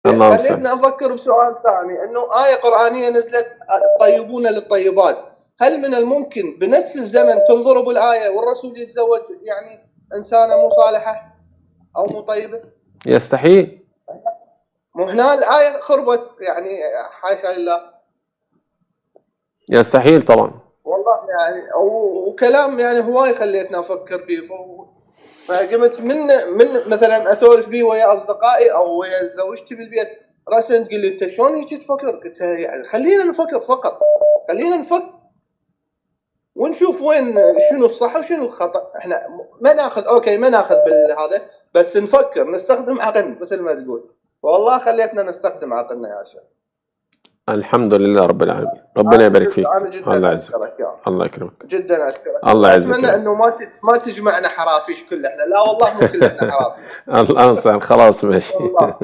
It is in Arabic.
خليتني افكر بسؤال ثاني، انه آية قرآنية نزلت طيبون للطيبات، هل من الممكن بنفس الزمن تنضرب الآية والرسول يتزوج يعني إنسانة مو صالحة أو مو طيبة؟ يستحيل. مو هنا الآية خربت يعني، حاشا لله. يستحيل طبعا. والله يعني وكلام يعني هواي خليتنا افكر فيه. فقمت من مثلا اسولف بيه ويا اصدقائي او ويا زوجتي بالبيت، راسا تقول لي انت شلون هيك تفكر؟ قلت يعني خلينا نفكر فقط، خلينا نفكر ونشوف وين شنو الصح وشنو الخطا. احنا ما ناخذ اوكي، ما ناخذ بالهذا، بس نفكر نستخدم عقلنا مثل ما تقول. والله خليتنا نستخدم عقلنا يا شيخ. الحمد لله رب العالمين، ربنا يبارك فيك. الله يعزك، الله يكرمك، جدا اشكرك. الله يعزك. اتمنى انه ما تجمعنا حرافيش كلنا، لا والله مو كلنا حرافيش. الله المستعان، خلاص ماشي. ان شاء الله.